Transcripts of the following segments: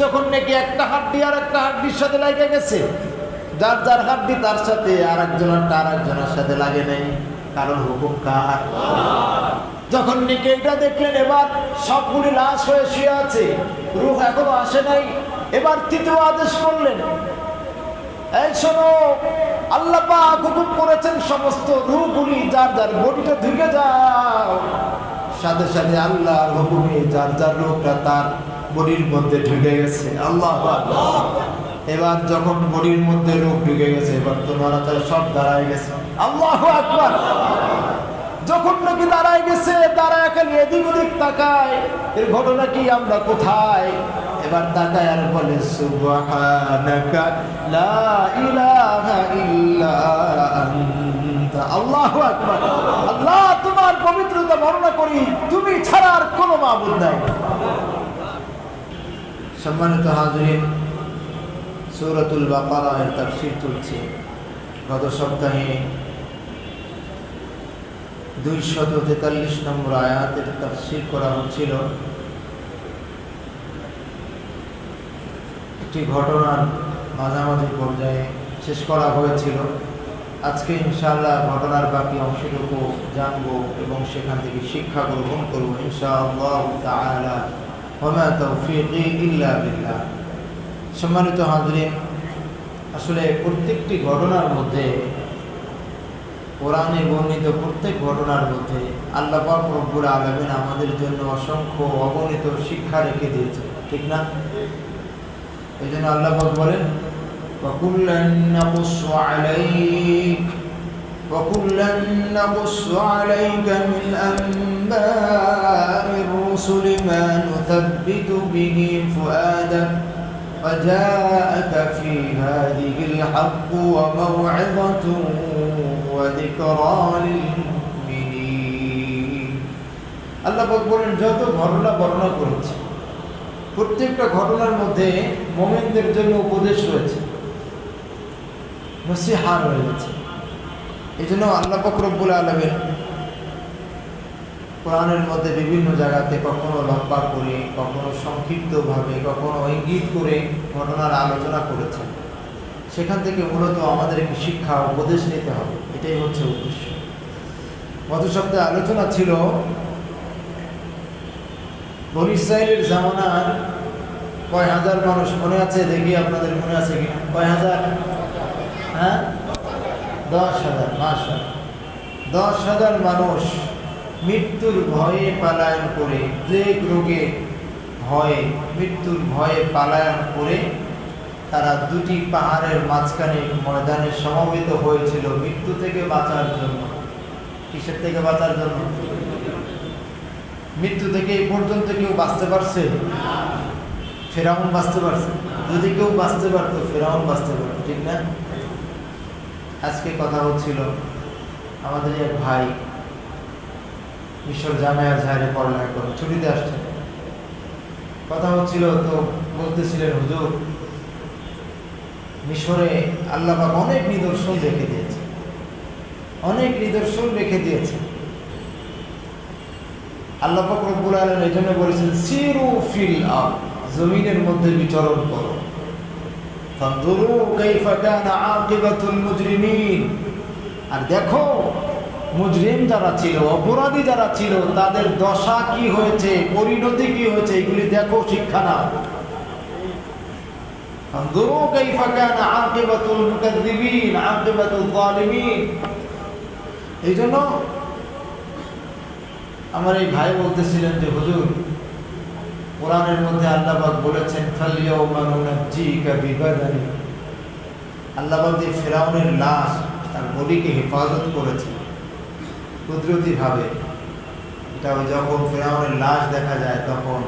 যখন নাকি একটা হাড্ডি আর একটা হাড্ডির সাথে লেগে গেছে, যার যার হাড্ডি তার সাথে, আর একজনের সাথে লাগে নাই, কারণ হুকুম কার? যখন নাকি এটা দেখলেন এবার সবগুলি লাশ হয়ে শুয়ে আছে, রূহ এখনো আসে নাই, এবার তৃতীয় আদেশ করলেন, এই শোনো, আল্লাহ পাক হুকুম করেছেন সমস্ত রূহগুলি যার যার বডিতে ঢুকে যাও। সাথে সাথে আল্লাহর হুকুমে যার যার রূহটা তার বডির মধ্যে ঢুকে গেছে। আল্লাহু আকবার। এবার যখন বডির মধ্যে রূহ ঢুকে গেছে, এবার তো নড়াচড়া সব দাঁড়ায় গেছে। আল্লাহু আকবার। যখন নাকি দাঁড়ায় গেছে, দাঁড়ায় খালি এদিক ওদিক তাকায়, এর ঘটনা কি, আমরা কোথায়? এবার তাকায় আর বলে, সুবহানাকা লা ইলাহা ইল্লা আনতা। আল্লাহু আকবার। আল্লাহ, তোমার পবিত্রতা বর্ণনা করি, তুমি ছাড়া আর কোনো মাবুদ নাই। সম্মানিত হাজরিন, সূরাতুল বাকারা এর তাফসীর চলছে। গত সপ্তাহে 243 নম্বর আয়াতের তাফসীর করা হচ্ছিল। একটি ঘটনার মাঝামাঝি পর্যায়ে শেষ করা হয়েছিল। আজকে ইনশাআল্লাহ ঘটনার বাকি অংশটুকু জানবো এবং সেখান থেকে শিক্ষা গ্রহণ করবো ইনশাআল্লাহ তাআলা। ওয়া মা তাওফীকি ইল্লা বিল্লাহ। সম্মানিত হাজরিন, আসলে প্রত্যেকটি ঘটনার মধ্যে, কোরআনে বর্ণিত প্রত্যেক ঘটনার মধ্যে আল্লাহ পাক রব্বুল আলামিন আমাদের জন্য অসংখ্য অগণিত শিক্ষা রেখে দিয়েছে, ঠিক না? এই জন্য আল্লাহ পাক বলেন, وَكُلًّا نَقُصُّ عَلَيْكَ مِنْ أَنْبَاءِ الرُّسُلِ مَا نُثَبِّتُ بِهِ فُؤَادَكَ وَجَاءَكَ فِي هَذِهِ الْحَقُّ وَمَوْعِظَةٌ وَذِكْرَى لِلْمُؤْمِنِينَ। আল্লাহ পাক বলেন, যত ঘটনা বর্ণনা করেছে প্রত্যেকটা ঘটনার মধ্যে মুমিনদের জন্য উপদেশ রয়েছে, নসিহত রয়েছে। এই জন্য আল্লাহ পাক রব্বুল আলামিন কোরআনের মধ্যে বিভিন্ন জায়গাতে কখনো লম্বা করে, কখনো সংক্ষিপ্তভাবে, কখনো ইঙ্গিত করে ঘটনার আলোচনা করেছেন। সেখান থেকে মূলত আমাদের একটি শিক্ষা উপদেশ নিতে হবে, এটাই হচ্ছে উদ্দেশ্য। গত সপ্তাহে আলোচনা ছিল বনী ইসরাঈলের জামানার কয় হাজার মানুষ, মনে আছে? দেখি আপনাদের মনে আছে কিনা। কয় হাজার? হ্যাঁ, 10,000। মাশাআল্লাহ, 10,000 মানুষ মৃত্যুর ভয়ে পালায়ন করে, প্লেগ রোগে ভয়ে, মৃত্যুর ভয়ে পালায়ন করে তারা দুটি পাহাড়ের মাঝখানে ময়দানে সমবেত হয়েছিল মৃত্যু থেকে বাঁচার জন্য। কিসের থেকে বাঁচার জন্য? মৃত্যু থেকে এই পর্যন্ত কেউ বাঁচতে পারছে? ফেরাউন বাঁচতে পারছে? যদি কেউ বাঁচতে পারতো, ফেরাউন বাঁচতে পারতো, ঠিক না? আজকে কথা হচ্ছিল, আমাদের এক ভাই মিশর জামিয়া আজহারে পড়ালেখা করে ছুটিতে আসছেন। কথা হচ্ছিল, তো বলতেছিলেন, হুজুর, মিশরে আল্লাহ পাক অনেক নিদর্শন রেখে দিয়েছে, অনেক নিদর্শন রেখে দিয়েছে। আল্লাহ পাক রব্বুল আলামিন এই জন্য বলেছেন, সিরু ফিল আরদ, জমিনের মধ্যে বিচরণ করো, ফানজুরু কাইফা কানা আকিবাতুল মুজরিমিন, আর দেখো মুজরিম যারা ছিল, অপরাধী যারা ছিল, তাদের দশা কি হয়েছে, পরিণতি কি হয়েছে, এগুলি দেখো, শিক্ষা নাও। ফানজুরু কাইফা কানা আকিবাতুল মুকাজ্জিবিন, আকিবাতুল যালিমিন। এই জন্য আমার এই ভাই বলতেছিলেন যে, হুজুর, কোরআনের মধ্যে আল্লাহ পাক বলেছেন, ফালইয়াউমা নুনাজ্জিকা বিবাদানিক, আল্লাহ পাক যে ফিরআউনের লাশ, তার বডিকে হেফাজত করেছে কুদরতিভাবে। এটা যখন ফিরআউনের লাশ দেখা যায়, তখন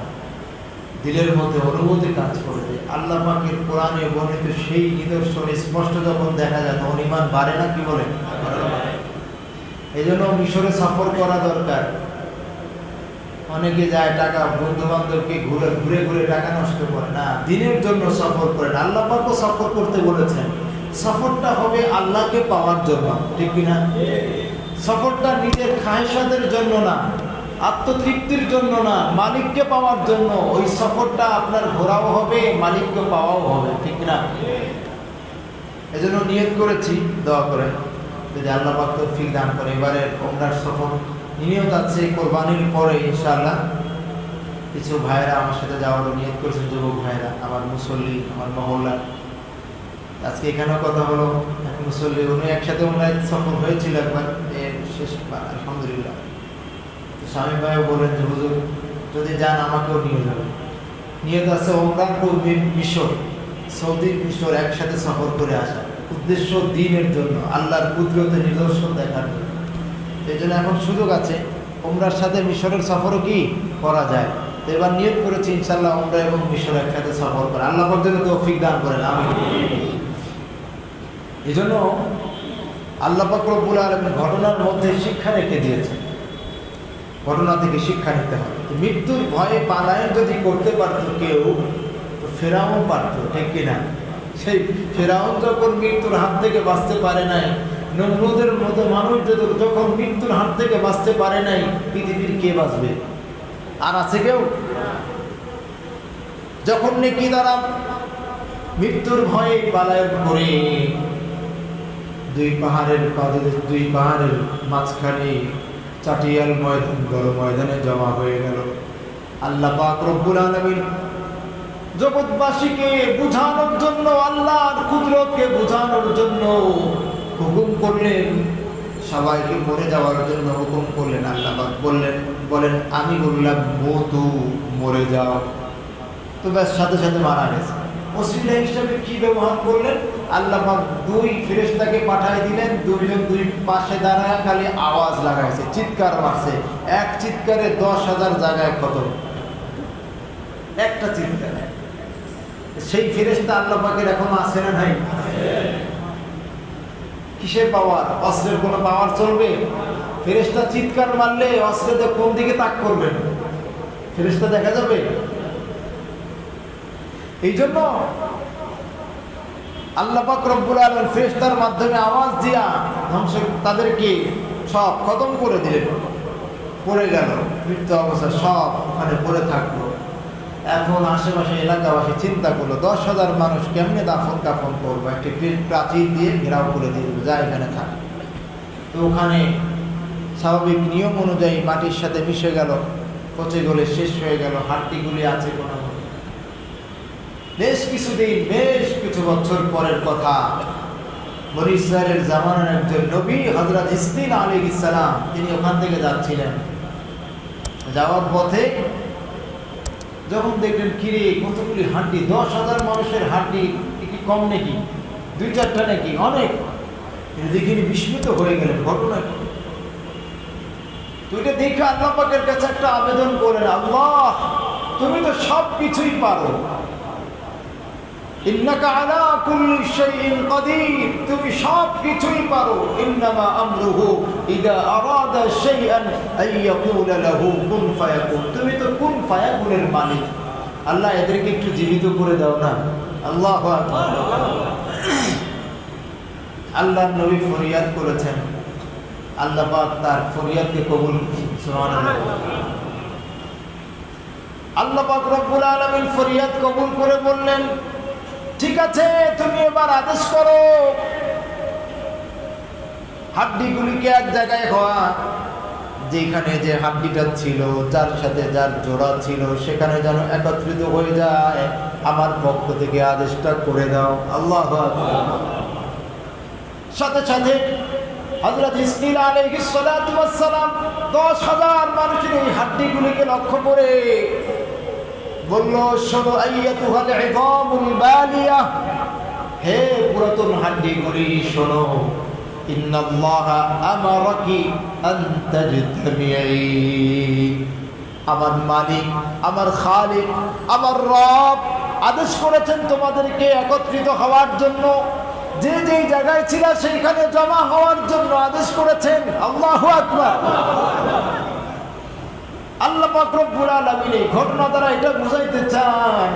দিলের মধ্যে অনুভূতি কাজ করে যে আল্লাহ পাকের কোরআনে বর্ণিত সেই নিদর্শন স্পষ্ট যখন দেখা যায়, তখন ঈমান বাড়ে না? কি বলেন? এই জন্য মিশরে সফর করা দরকার। অনেকে যায় টাকা, বন্ধু বান্ধবকে ঘুরে ঘুরে ঘুরে টাকা নষ্ট করে না, দিনের জন্য সফর করেন। আল্লাহ পাকও সফর করতে বলেছেন, সফরটা হবে আল্লাহকে পাওয়ার জন্য, ঠিক কিনা? সফরটা নিজের খায়সাতের জন্য না, আত্মতৃপ্তির জন্য না, মালিককে পাওয়ার জন্য। ওই সফরটা আপনার ঘোরাও হবে, মালিককে পাওয়াও হবে, ঠিক না? এজন্য নিয়ত করেছি, দোয়া করেন যদি আল্লাহ পাক তৌফিক দান করে এবারের ওমরার সফর নিয়ত আছে কোরবানির পরে ইনশাআল্লাহ। কিছু ভাইয়েরা আমার সাথে যাওয়ারও নিয়ত করেছেন, যুবক ভাইয়েরা, আমার মুসল্লি, আমার মহল্লা। আজকে এখানেও কথা হলো, এক মুসল্লি, উনি একসাথে ওমরায় সফর হয়েছিল একবার, শেষ আলহামদুলিল্লাহ। স্বামী ভাইও বলেন যে হুজুর যদি যান আমাকেও নিয়ে যাবেন। নিয়ত আছে ওমরা টু মিশর, সৌদি মিশর একসাথে সফর করে আসা, উদ্দেশ্য দ্বীনের জন্য, আল্লাহর কুদরতের নিদর্শন দেখার জন্য। এই জন্য এখন সুযোগ আছে, ওমরার সাথে মিশরের সফরও কি করা যায়। তো এবার নিয়ত করেছি ইনশাআল্লাহ ওমরা এবং মিশর একসাথে সফর করে, আল্লাহ পর্যন্ত তৌফিক দান করেন, আমিন। এই জন্য আল্লাহ পাক রব্বুল আলামিন ঘটনার মধ্যে শিক্ষা রেখে দিয়েছে, ঘটনা থেকে শিক্ষা নিতে হবে। মৃত্যুর ভয়ে পালায়ন যদি করতে পারত কেউ, তো ফেরাউন পারত, ঠিক কিনা? সেই ফেরাউন যখন মৃত্যুর হাত থেকে বাঁচতে পারে নাই, নমরুদের মতো মানুষ যখন মৃত্যুর হাত থেকে বাঁচতে পারে নাই, পৃথিবীর কে বাঁচবে? আর আছে কেউ? যখন নাকি তারা মৃত্যুর ভয়ে পালায়ন করে দুই পাহাড়ের মাঝখানে চাটিয়াল ময়দান, বড় ময়দানে জমা হয়ে গেল। আল্লাহ পাক রব্বুল আলামিন জগৎবাসীকে বুঝানোর জন্য, আল্লাহর কুদরতকে বুঝানোর জন্য হুকুম করলেন, সবাইকে মরে যাওয়ার জন্য হুকুম করলেন। আল্লাহ পাক বলেন আমি বললাম মতু, মরে যাও। তো ব্যাস সাথে সাথে মারা গেছে। ওসিলা হিসাবে কি ব্যবহার করলেন? আল্লাহ পাক দুই ফেরেশতাকে পাঠিয়ে দিলেন, দুইজন দুই পাশে দাঁড়ায় খালি আওয়াজ লাগাইছে, চিৎকার মারছে। এক চিৎকারে 10,000 জায়গায় খতম, একটা চিৎকারে। সেই ফেরেশতা আল্লাহ পাকের এখনো আছে না নাই? কিসের পাওয়ার? অস্ত্রের কোনো পাওয়ার চলবে? ফেরেশতা চিৎকার মারলে অস্ত্রে কোন দিকে তাক করবেন? ফেরেশতা দেখা যাবে? এই জন্য আল্লাহ পাক রব্বুল আলামিন ফেরেশতার মাধ্যমে আওয়াজ দিয়া ধ্বংস, তাদেরকে সব খতম করে দিলেন। পড়ে গেল মৃত্যু অবস্থা, সব ওখানে পড়ে থাকলো। এখন আশেপাশে এলাকাবাসী চিন্তা করলো 10,000 মানুষ কেমনে দাফন কাফন করবো, একটি প্রাচীর দিয়ে ঘেরাও করে দিয়ে দেবো, যা এখানে থাক। তো ওখানে স্বাভাবিক নিয়ম অনুযায়ী মাটির সাথে মিশে গেল, পচে গলে শেষ হয়ে গেল, হাড্ডিগুলি আছে কোনো। বেশ কিছু বছর পরের কথা, বনী ইসরায়েলের জামানার একজন নবী হযরত ইসমাঈল আলাইহিস সালাম, তিনি ওখান থেকে যাচ্ছিলেন। যাওয়ার পথে যখন দেখলেন কিরে কতগুলি হাড্ডি, 10,000 মানুষের হাড্ডি, কি কম নাকি? 2-4টা নাকি? অনেক। দেখে বিস্মিত হয়ে গেলেন, ঘটনা কি? তো এটা দেখে আল্লাহ পাকের কাছে একটা আবেদন করলেন, আল্লাহ তুমি তো সব কিছুই পারো, ইন্নাকা আলা কুল্লি শাইইন কাদির, তুমি সব কিছুই পারো। ইন্নামা আমরুহু ইযা আরাদা শাইআন আইয়াকুলা লাহু কুন ফায়াকুন, তুমি তো কুন ফায়াকুনের মালিক। আল্লাহ এদেরকে একটু জীবিত করে দাও না। আল্লাহু আকবার। আল্লাহর নবী ফরিয়াদ করেছেন, আল্লাহ পাক তার ফরিয়াদকে কবুল করেছেন। সুবহানাল্লাহ। আল্লাহ পাক রব্বুল আলামিন ফরিয়াদ কবুল করে বললেন, ঠিক আছে তুমি এবার আদেশ করো হাড্ডিগুলিকে এক জায়গায় হওয়া, যেখানে যে হাড্ডিটা ছিল, যার সাথে যার জোড়া ছিল, সেখানে যেন একত্রিত হয়ে যায়, আমার পক্ষ থেকে আদেশটা করে দাও। আল্লাহু আকবার। সাথে সাথে হযরত ইসমাঈল আলাইহিস সালাতু ওয়াস সালাম 10,000 মানুষের এই হাড্ডিগুলিকে লক্ষ্য করে বলল, শোনো আইয়াতুহাল ইযামুল বালিয়া, হে পুরাতন হাড্ডিগুলি শোনো, ইন্নাল্লাহা আমারাকি আন তাজতামিঈ, আমার মালিক, আমার খালিক, আমার রব আদেশ করেছেন তোমাদেরকে একত্রিত হওয়ার জন্য, যে যেই জায়গায় ছিল সেইখানে জমা হওয়ার জন্য আদেশ করেছেন। আল্লাহু আকবার। আল্লাহ পাক রব্বুল আলামিন এই ঘটনা দ্বারা এটা বুঝাইতে চান,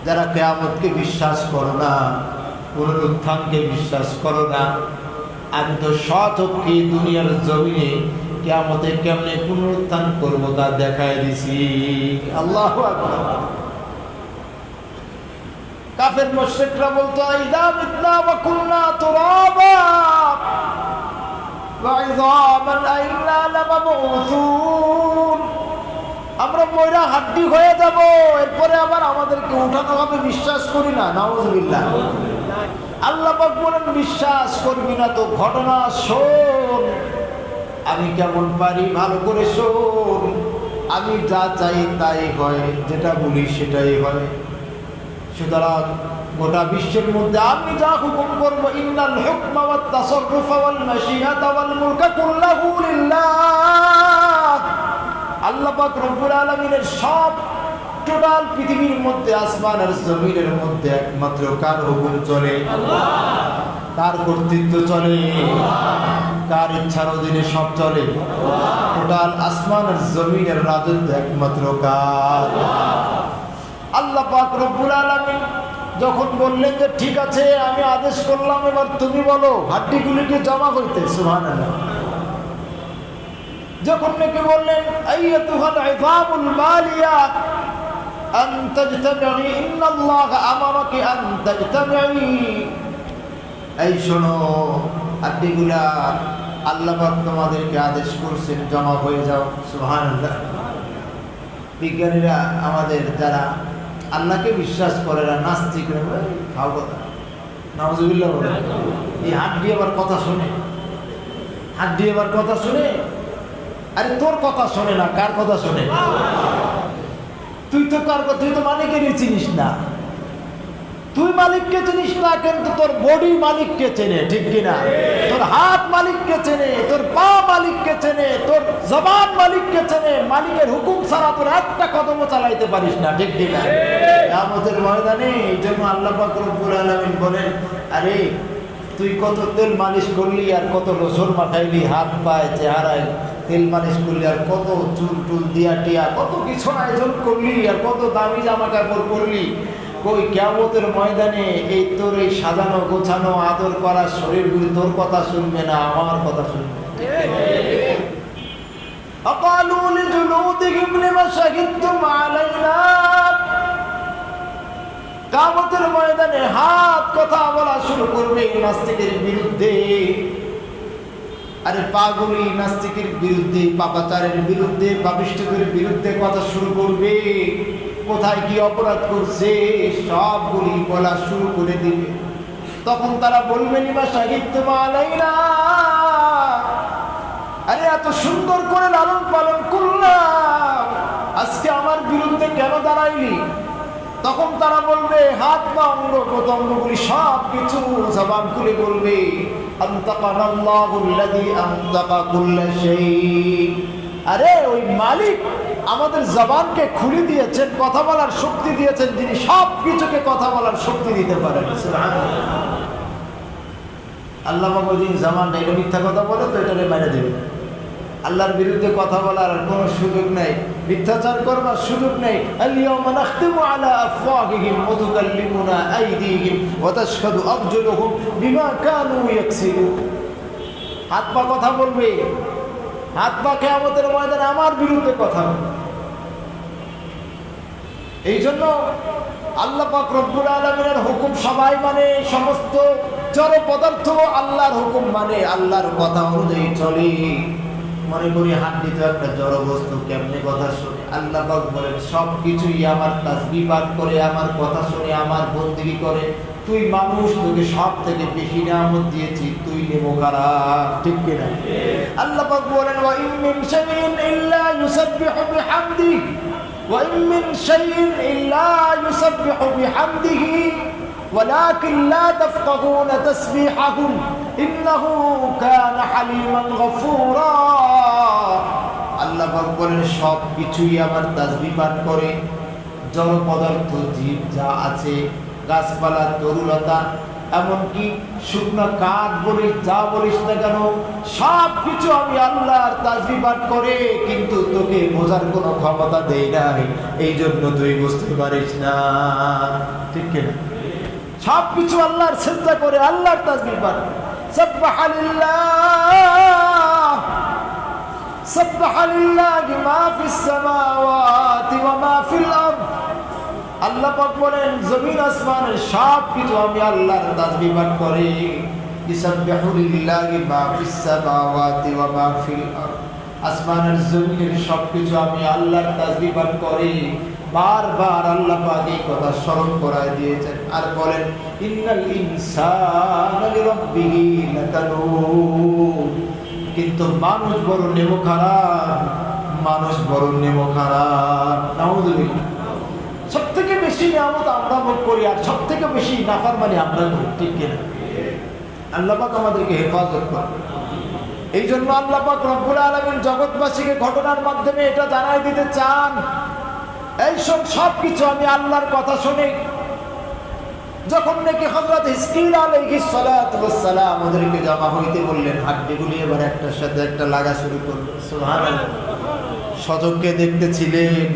যারা কিয়ামতকে বিশ্বাস করো না, পুনরুত্থানকে বিশ্বাস করো না, আমি তো সচক্ষে দুনিয়ার জমিনে কিয়ামতে কেমনে পুনরুত্থান করব তা দেখায় দিছি। আল্লাহু আকবার। কাফের মুশরিকরা বলতো ইযা মিতনা ওয়া কুননা তুরাবা ওয়া ইযামান আইন্না লামাবউসুন, আমরা ময়রা হাড্ডি হয়ে যাব, এরপরে আবার আমাদেরকে উঠানো হবে, বিশ্বাস করি না। নাউযুবিল্লাহ। আল্লাহ পাক বলেন বিশ্বাস করবি না তো ঘটনা শোন, আমি কেমন পারি ভালো করে শোন। আমি যা চাই তাই হয়, যেটা বলি সেটাই হয়। সুতরাং গোটা বিশ্বের মধ্যে আমি যা হুকুম করব, ইন্নাল হুকমা ওয়াত তাসাররুফা ওয়াল মাশিয়াতা ওয়াল মুলকা কুল্লাহু লিল্লাহ। আল্লাহ পাক রব্বুল আলামিনের সব টোটাল পৃথিবীর মধ্যে, আসমান আর জমিনের মধ্যে একমাত্র কার হুকুম চলে? আল্লাহ। কার কর্তৃত্ব চলে? কার ইচ্ছার অধীনে সব চলে? টোটাল আসমান আর জমিনের রাজত্ব একমাত্র কার? আল্লাহ পাক রব্বুল আলামিন যখন বললেন যে ঠিক আছে আমি আদেশ করলাম, এবার তুমি বলো, হাড্ডিগুলিকে জমা করতে। সুবহানাল্লাহ। যখন নাকি বললেন আইয়াতুহাল ইযামুল মালিয়া আন তাজতামি ইন্নাল্লাহ আমারাকি আন তাজতামি, এই শোনো হাড্ডিগুলা আল্লাহ পাক তোমাদেরকে আদেশ করছেন জমা হয়ে যাও। সুবহানাল্লাহ। বিজ্ঞানীরা আমাদের যারা আল্লাহকে বিশ্বাস করে না, নাস্তিক খাও কথা, নাউযুবিল্লাহ বলে, এই হাড্ডি আবার কথা শুনে, হাড্ডি আবার কথা শুনে। আরে তোর কথা শোনে না, কার কথা শোনে? তুই তো কার কথা, তুই তো মালিকেরই চিনিস না। তুই মালিককে চিনিস না, কিন্তু তোর বডি মালিককে চেনে, ঠিক কিনা? তোর হাত মালিককে চেনে, তোর পা মালিককে চেনে, তোর জবান মালিককে চেনে। মালিকের হুকুম ছাড়া তোর একটা কদমও চালাইতে পারিস না, ঠিক কিনা? কিয়ামতের ময়দানে এই জন্য আল্লাহ পাক রব্বুল আলামিন বলেন, আরে তুই কত তেল মালিশ করলি আর কত রসুন মাখাইলি, হাত পায়ে চেহারায় তেল মালিশ করলি, আর কত চুল টুল দিয়া টিয়া কত কিছু আয়োজন করলি, আর কত দামি জামা কাপড় করলি। কই কিয়ামতের ময়দানে এই তোর এই সাজানো গোছানো আদর করা শরীরগুলি তোর কথা শুনবে না, আমার কথা শুনবে। আকালু লিজুলুদিহিম লিমা শাহিদতুম আলাইনা, কিয়ামতের ময়দানে হাত কথা বলা শুরু করবে নাস্তিকের বিরুদ্ধে। আরে পাগলি নাস্তিকের বিরুদ্ধে, পাপাচারের বিরুদ্ধে, পাপিষ্ঠদের বিরুদ্ধে কথা শুরু করবে। কোথায় কি অপরাধ করছে সবগুলি বলা শুরু করে দিবে। তখন তারা বলবে লিমা শাহিদতুম আলাইনা, আরে এত সুন্দর করে লালন পালন করলাম, আজকে আমার বিরুদ্ধে কেন দাঁড়াইলি? তখন তারা বলবে, হাত পা অঙ্গ প্রত্যঙ্গগুলি সব কিছু জবান খুলে বলবে, আনতাকানাল্লাহুল্লাযী আনতাকা কুল্লা শাই। আরে ওই মালিক আমাদের জবানকে খুলে দিয়েছেন, কথা বলার শক্তি দিয়েছেন, যিনি সব কিছুকে কথা বলার শক্তি দিতে পারেন। সুবহানাল্লাহ। আল্লাহ পাক ওই দিন জবানটা এটা মিথ্যা কথা বলে তো এটারে মেরে দেবে। আল্লাহর বিরুদ্ধে কথা বলার কোনো সুযোগ নেই, মিথ্যাচার করবার সুযোগ নেই। আল-ইয়াওমা নাখতিমু আলা আফওয়াহিহিম ওয়া তুকাল্লিমুনা আইদিহিম ওয়া তাশহাদু আরজুলুহুম বিমা কানু ইয়াকসিবুন। হাত পা কথা বলবে, হাত পা কিয়ামতের ময়দানে আমার বিরুদ্ধে কথা বলবে। এই জন্য আল্লাহ পাক রব্বুল আলামিনের হুকুম সবাই মানে, সমস্ত জড় পদার্থ আল্লাহর হুকুম মানে, আল্লাহর কথা অনুযায়ী চলে। মনে করি হাড্ডি তো একটা জড় বস্তু, কেমনে কথা শুনে? আল্লাহ পাক বলেন সব কিছুই আমার তাসবিহ পাঠ করে, আমার কথা শুনে, আমার বন্দেগী করে। তুই মানুষ, তোকে সব থেকে বেশি নিয়ামত দিয়েছি, তুই নেবো কারা? ঠিক কিনা? আল্লাহ পাক বলেন ওয়া ইন মিন শাইইন ইল্লা ইউসাব্বিহু বিহামদিহি ওয়া ইন মিন শাইইন ইল্লা ইউসাব্বিহু বিহামদিহি ওয়ালাকিন লা তাফকাহুনা তাসবিহাহুম ইন্নাহু কানা হালিমান গফুরা। আল্লাহ পাক বলেন সব কিছুই আমার তাসবিহ পাঠ করে, জড় পদার্থ জীব যা আছে, গাছপালা, তরুলতা, এমনকি শুকনো কাঠ বলিস, যা বলিস না কেন, সব কিছু আমি আল্লাহর তাসবিহ পাঠ করে, কিন্তু তোকে বোঝার কোনো ক্ষমতা দেই নাই, এই জন্য তুই বুঝতে পারিস না। ঠিক কিনা? সব কিছু আল্লাহর চেষ্টা করে, আল্লাহর তাসবিহ পাঠ। সাব্বাহা লিল্লাহ সাব্বাহা লিল্লাহি মা ফিস সামাওয়াতি ওয়া মা ফিল আরদ। আল্লাহ পাক বলেন জমিন আসমানের সব কিছু আমি আল্লাহর তাসবিহ পাঠ করি। ইসাব্বিহু লিল্লাহি মা ফিস সামাওয়াতি ওয়া মা ফিল আরদ। আসমানের জমিনের সব কিছু আমি আল্লাহর তাসবিহ পাঠ করি। বারবার আল্লাহ পাক এই কথা স্মরণ করায় দিয়েছেন আর বলেন ইন্নাল ইনসানা লিরাব্বিহি লাকানুন। কিন্তু মানুষ বড় নেমো খারাপ, মানুষ বড় নেমো খারাপ। নাউযুবিল্লাহ। সবথেকে বেশি নিয়ামত আমরা ভোগ করি আর সবথেকে বেশি নাফরমানি আমরা করি, ঠিক কিনা? আল্লাহ পাক আমাদেরকে হেফাজত করেন। এই জন্য আল্লাহ পাক রব্বুল আলামিন জগৎবাসীকে ঘটনার মাধ্যমে এটা জানাই দিতে চান, এই সব কিছু আমি আল্লাহর কথা শুনে। যখন নাকি হযরত হিজকিল আলাইহিস সালাতু ওয়াস সালাম ওদেরকে জমা হইতে বললেন, হাড্ডিগুলি এবার একটার সাথে একটা লাগা শুরু করলো। সুবহানাল্লাহ। সচক্ষে দেখতেছিলেন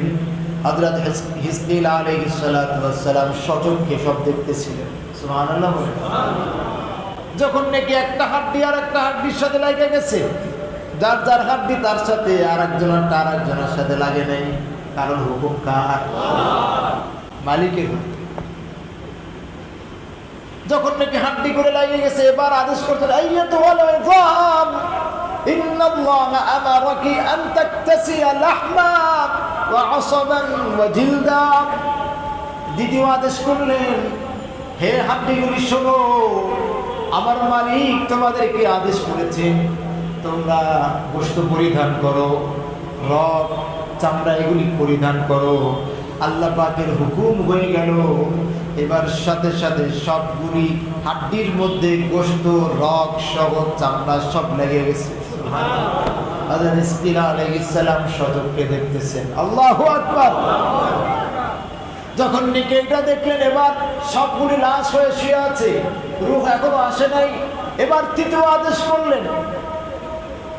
হযরত হিজকিল আলাইহিস সালাতু ওয়াস সালাম, সচক্ষে সব দেখতেছিলেন। সুবহানাল্লাহ। যখন নাকি একটা হাড্ডি আর একটা হাড্ডির সাথে লাগে গেছে, যার যার হাড্ডি তার সাথে আরেকজনের সাথে লাগে নাই, কারণ হুকুম কার? মালিকের। যখন নাকি হাড্ডি করে লাগে গেছে, এবার আদেশ করতেন আইয়াতুল ইযাম ইন্নাল্লাহা আমারাকি আন তাকতাসিয়া লাহমা ওয়া আসাবান ওয়া জিলদা। দ্বিতীয় আদেশ করলেন, হে হাড্ডিগুলি শোনো, আমার মালিক তোমাদেরকে আদেশ করেছেন তোমরা গোশত পরিধান করো, রগ চামড়া এগুলি পরিধান করো। আল্লাহ পাকের হুকুম হয়ে গেল। এবার সাথে সাথে সবগুলি হাড্ডির মধ্যে গোশত, রগ, সব চামড়া সব লেগে গেছে। হযরত হিজকিল আলাইহিস সালাম সচক্ষে দেখতেছেন। আল্লাহু আকবার। যখন নাকি এটা দেখলেন, এবার সবগুলি লাশ হয়ে শুয়ে আছে, রূহ এখনো আসে নাই। এবার তৃতীয় আদেশ করলেন,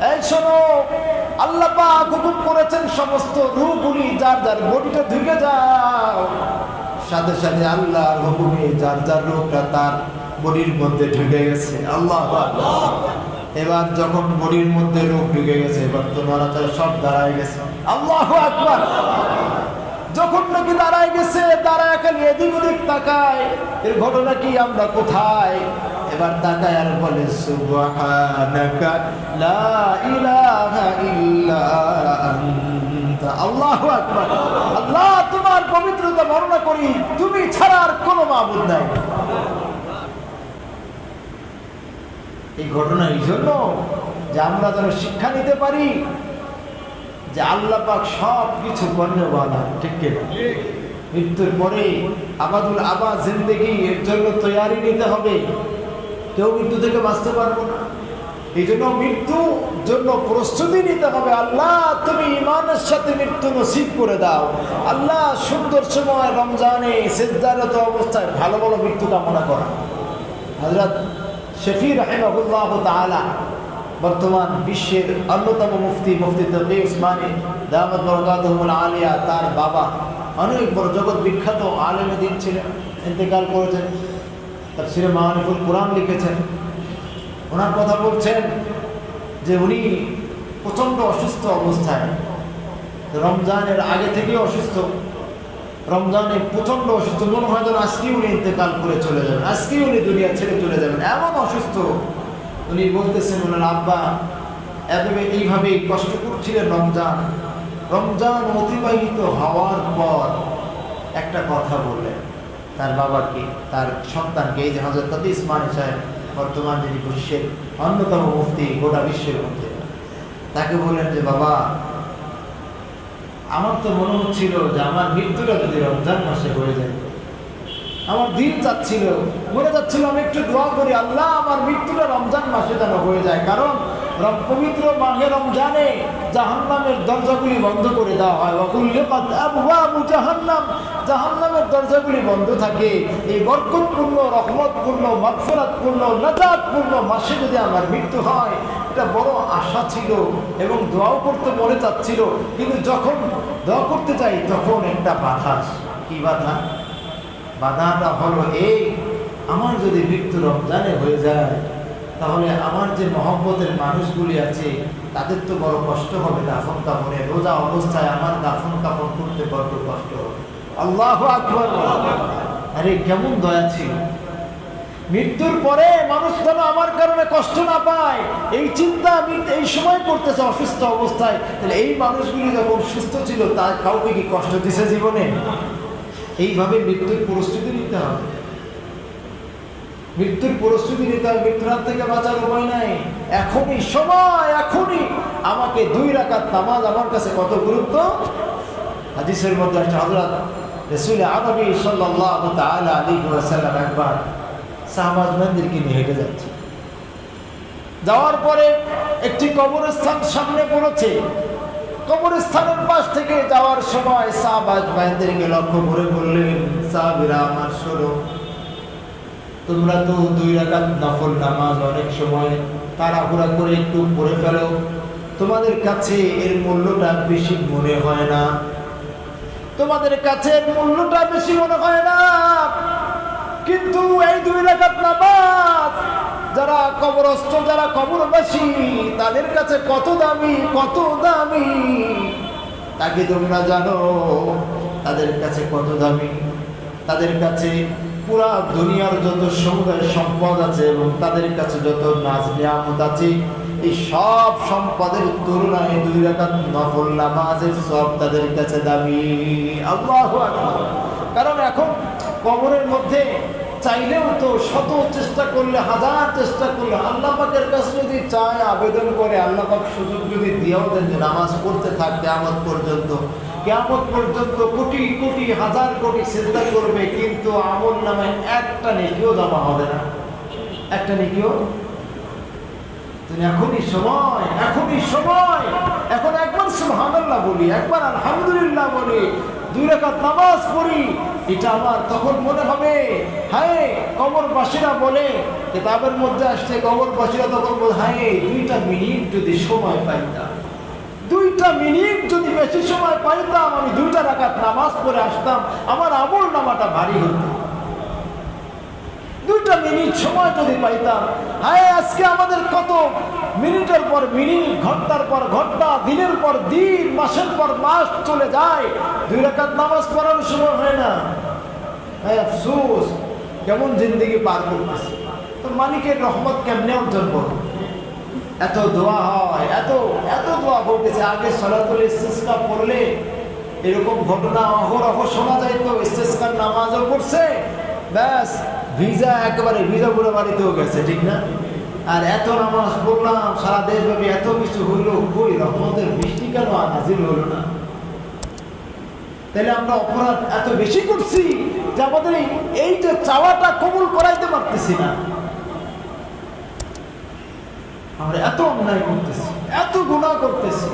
এই শোনো, আল্লাহ পাক হুকুম করেছেন সমস্ত রূহগুলি যার যার বডিতে ঢুকে যাও। সাথে সাথে আল্লাহর হুকুমে যার যার রূহটা তার বডির মধ্যে ঢুকে গেছে। আল্লাহু আকবার। এবার যখন বডির মধ্যে রূহ ঢুকে গেছে, এবার তোমরা সব দাঁড়ায় গেছে। আল্লাহু আকবার। যখন নাকি দাঁড়ায় গেছে, দাঁড়ায় খালি এদিক ওদিক তাকায়, এর ঘটনা কি, আমরা কোথায়? এবার তাকায় আর বলে সুবহানাকা লা ইলাহা ইল্লা আনতা। আল্লাহু আকবার। আল্লাহ তোমার পবিত্রতা বর্ণনা করি, তুমি ছাড়া আর কোনো মাবুদ নাই। এই ঘটনা এই জন্য যে আমরা যেন শিক্ষা নিতে পারি যে আল্লাহ পাক সব কিছু কর্ণবালা, ঠিক কি? মৃত্যুর পরে আবাদুল আবাদ জিন্দেগি, এর জন্য তৈয়ারি নিতে হবে। কেউ মৃত্যু থেকে বাঁচতে পারবো না, এই জন্য মৃত্যুর জন্য প্রস্তুতি নিতে হবে। আল্লাহ তুমি ঈমানের সাথে মৃত্যু নসিব করে দাও। আল্লাহ সুন্দর সময় রমজানে সিজদারত অবস্থায় ভালো ভালো মৃত্যু কামনা করা। হযরত শফি রাহিমাহুল্লাহ তাআলা বর্তমান বিশ্বের অন্যতম মুফতি তকি উসমানী দামাত বরকাতুহুল আলিয়া, তার বাবা অনেক বড় জগৎ বিখ্যাত আলেমে দ্বীন ছিলেন, ইন্তেকাল করেছেন। তাফসীরে মাআরিফুল কুরআন লিখেছেন। ওনার কথা বলছেন যে উনি প্রচণ্ড অসুস্থ অবস্থায়, রমজানের আগে থেকে অসুস্থ, রমজানে প্রচণ্ড অসুস্থ, মনে হয় যেন আজকেই উনি ইন্তেকাল করে চলে যাবেন, আজকেই উনি দুনিয়া ছেড়ে চলে যাবেন, এমন অসুস্থ। উনি বলতেছেন ওনার আব্বা এইভাবেই কষ্ট করছিলেন। রমজান অতিবাহিত হওয়ার পর একটা কথা বললেন তার বাবাকে, তার সন্তানকে, এই যে হযরত তকি উসমানী সাহেব বর্তমান যিনি বিশ্বের অন্যতম মুফতি, গোটা বিশ্বের মধ্যে, তাকে বললেন যে বাবা, আমার তো মনে হচ্ছিল যে আমার মৃত্যুটা যদি রমজান মাসে হয়ে যায়, আমার দিন যাচ্ছিল, মনে যাচ্ছিল আমি একটু দোয়া করি, আল্লাহ আমার মৃত্যুটা রমজান মাসে যেন হয়ে যায়। কারণ পবিত্র মাহে রমজানে জাহান্নামের দরজাগুলি বন্ধ করে দেওয়া হয়। ওয়াকুল্লিকাত আবওয়াবু জাহান্নাম, জাহান্নামের দরজাগুলি বন্ধ থাকে। এই বরকতপূর্ণ, রহমতপূর্ণ, মাগফিরাতপূর্ণ, নাজাতপূর্ণ মাসে যদি আমার মৃত্যু হয়, এটা বড় আশা ছিল এবং দোয়াও করতে মনে চাচ্ছিল। কিন্তু যখন দোয়া করতে যাই তখন একটা বাধা। কি বাধা? বাধাটা হলো এই, আমার যদি মৃত্যু রমজানে হয়ে যায়, তাহলে আমার যে মহব্বতের মানুষগুলি আছে তাদের তো বড় কষ্ট হবে দাফন কাফনে, রোজা অবস্থায় আমার দাফন কাফন করতে বড় কষ্ট হবে। আল্লাহু আকবার। আরে কেমন দয়া ছিল! মৃত্যুর পরে মানুষ যেন আমার কারণে কষ্ট না পায়, এই চিন্তা আমি এই সময় করতেছে অসুস্থ অবস্থায়। তাহলে এই মানুষগুলি যখন সুস্থ ছিল তা কাউকে কি কষ্ট দিছে জীবনে? এইভাবে মৃত্যুর প্রস্তুতি নিতে হবে, মৃত্যুর প্রস্তুতি নিতে হবে। মৃত্যুর হাত থেকে বাঁচার উপায় নাই। এখনই সময়, এখনই আমাকে 2 রাকাত নামাজ আমার কাছে কত গুরুত্ব। হাদিসের মধ্যে একটা হযরত রাসূল আরবি সাল্লাল্লাহু তাআলা আলাইহি ওয়াসাল্লাম একবার সাহাবাদেরকে নিয়ে হেঁটে যাচ্ছে, যাওয়ার পরে একটি কবরস্থান সামনে পড়েছে। কবরস্থানের পাশ থেকে যাওয়ার সময় সাহাবাদেরকে লক্ষ্য করে বললেন, সাহাবীরা আমার শোনো, তোমরা তো 2 রাকাত নফল নামাজ অনেক সময় তাড়াহুড়া করে একটু পড়ে ফেলো, তোমাদের কাছে এর মূল্যটা বেশি মনে হয় না, তোমাদের কাছে এর মূল্যটা বেশি মনে হয় না। কিন্তু এই 2 রাকাত নামাজ যারা কবরস্থ, যারা কবরবাসী, তাদের কাছে কত দামি, কত দামি, তাকে তোমরা জানো তাদের কাছে কত দামি। তাদের কাছে পুরা দুনিয়ার যত সমুদায় সম্পদ আছে এবং তাদের কাছে যত নাজ নিয়ামত আছে, এই সব সম্পদের তুলনায় 2 রাকাত নফল নামাজের সব তাদের কাছে দামি। আল্লাহু আকবার। কারণ এখন কবরের মধ্যে চাইলেও তো শত চেষ্টা করলে, 1000 চেষ্টা করলে, আল্লাহ পাকের কাছে যদি চায়, আবেদন করে, আল্লাহ পাক সুযোগ যদি দিয়েও দেন যে নামাজ পড়তে থাক কিয়ামত পর্যন্ত, কিয়ামত পর্যন্ত কোটি কোটি হাজার কোটি সিজদা করবে, কিন্তু আমল নামে একটা নেকিও জমা হবে না, একটা নেকিও। এখনই সময়, এখনই সময়। এখন একবার সুবহানাল্লাহ বলি, একবার আলহামদুলিল্লাহ বলি, 2 রাকাত নামাজ পড়ি, এটা আমার তখন মনে হবে। হ্যাঁ, কবরবাসীরা বলে, কিতাবের মধ্যে আসছে, কবরবাসীরা তখন বলে, হ্যাঁ 2টা মিনিট যদি সময় পাইতাম, 2টা মিনিট যদি বেশি সময় পাইতাম, আমি 2টা রাকাত নামাজ পড়ে আসতাম, আমার আমল নামাটা ভারী হতো। 2টা মিনিট সময় যদি পাইতাম। হ্যাঁ, আজকে আমাদের কত মিনিটের পর মিনিট, ঘন্টার পর ঘন্টা, দিনের পর দিন, মাসের পর মাস চলে যায়, 2 রাকাত নামাজ পড়ার সময় হয় না। হ্যাঁ, আফসোস, কেমন জিন্দগি পার করতেছে। তো মালিকের রহমত কেমনে অর্জন করবো? এত দোয়া হয়, এত এত দোয়া ঘটেছে। আগে সালাতুল ইস্তিসকা পড়লে এরকম ঘটনা অহরহ শোনা যাইতো। ইস্তিসকার নামাজও পড়ছে, ব্যাস ভিজা, একেবারে ভিজা পুরো বাড়িতেও গেছে, ঠিক না? আর এত নামাজ পড়লাম, সারা দেশব্যাপী এত কিছু হইল, কই রহমতের বৃষ্টি কেন নাজিল হলো না? তাহলে আমরা অপরাধ এত বেশি করছি যে আমাদের এই যে চাওয়াটা কবুল করাইতে পারতেছি না। আমরা এত অন্যায় করতেছি, এত গুনাহ করতেছি।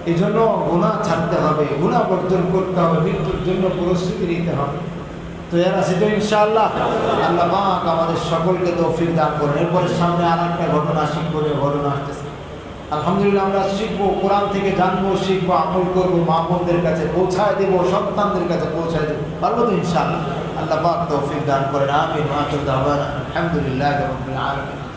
এই জন্য গুনাহ ছাড়তে হবে, গুনাহ বর্জন করতে হবে, মৃত্যুর জন্য প্রস্তুতি নিতে হবে। তো এর আছে তো ইনশাআল্লাহ। আল্লাহ পাক আমাদের সকলকে তৌফিক দান করেন। এরপরে সামনে আর একটা ঘটনা শিখবো, ঘটনা আসতেছে। আলহামদুলিল্লাহ, আমরা শিখবো, কোরআন থেকে জানবো, শিখবো, আমল করবো, মা বোনদের কাছে পৌঁছায় দেবো, সন্তানদের কাছে পৌঁছায় দেবো, পারবো তো ইনশাআল্লাহ। আল্লাহ পাক তৌফিক দান করেন। আমিন। আখির দাওয়ানা আলহামদুলিল্লাহি রাব্বিল আলামিন।